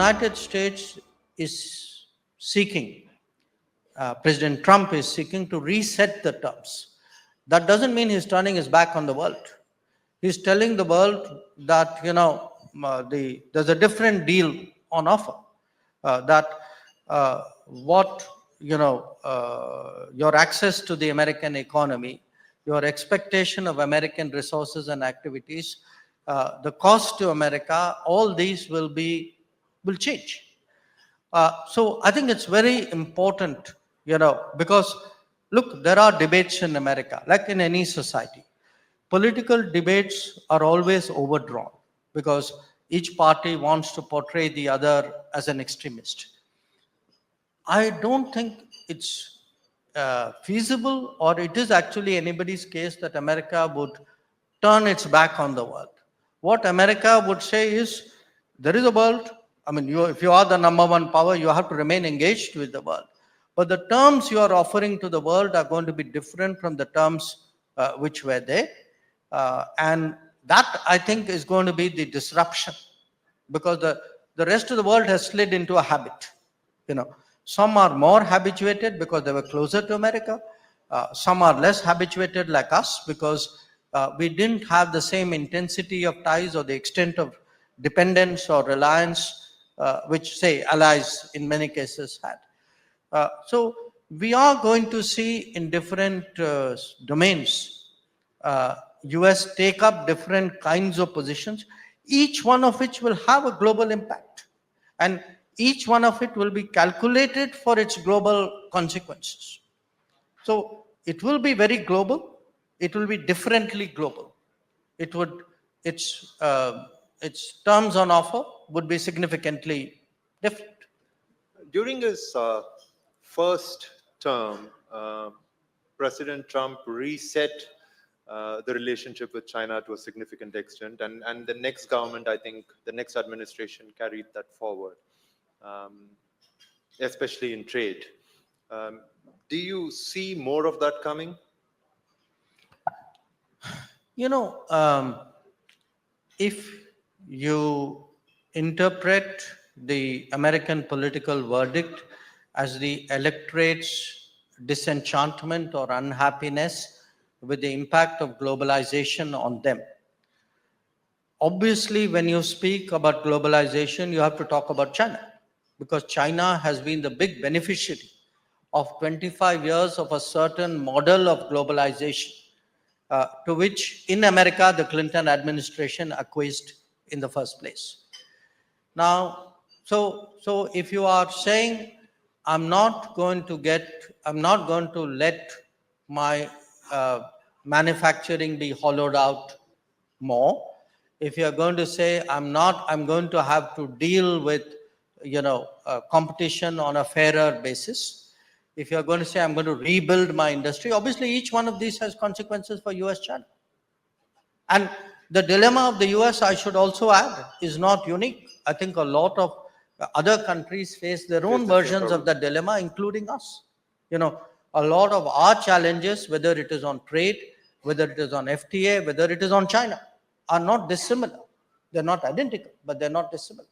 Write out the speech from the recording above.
United States is seeking, President Trump is seeking to reset the terms. That doesn't mean he's turning his back on the world. He's telling the world that, there's a different deal on offer. Your access to the American economy, your expectation of American resources and activities, the cost to America, all these will change. So I think it's very important, because look, there are debates in America, like in any society. Political debates are always overdrawn because each party wants to portray the other as an extremist. I don't think it's feasible, or it is actually anybody's case, that America would turn its back on the world. What America would say is, there is a world. I mean, if you are the number one power, you have to remain engaged with the world. But the terms you are offering to the world are going to be different from the terms which were there. And that, I think, is going to be the disruption, because the rest of the world has slid into a habit. Some are more habituated because they were closer to America. Some are less habituated, like us, because we didn't have the same intensity of ties or the extent of dependence or reliance which, say, allies in many cases had. So we are going to see in different domains, US take up different kinds of positions, each one of which will have a global impact. And each one of it will be calculated for its global consequences. So it will be very global. It will be differently global. Its terms on offer would be significantly different. During his first term, President Trump reset the relationship with China to a significant extent, and the next government, I think, the next administration carried that forward, especially in trade. Do you see more of that coming? If you interpret the American political verdict as the electorate's disenchantment or unhappiness with the impact of globalization on them. Obviously, when you speak about globalization, you have to talk about China, because China has been the big beneficiary of 25 years of a certain model of globalization, to which in America the Clinton administration acquiesced in the first place. Now, so if you are saying, I'm not going to let my manufacturing be hollowed out more. If you're going to say, I'm going to have to deal with, competition on a fairer basis. If you're going to say, I'm going to rebuild my industry, obviously each one of these has consequences for US-China. And the dilemma of the US, I should also add, is not unique. I think a lot of other countries face their own versions of the dilemma, including us. A lot of our challenges, whether it is on trade, whether it is on FTA, whether it is on China, are not dissimilar. They're not identical, but they're not dissimilar.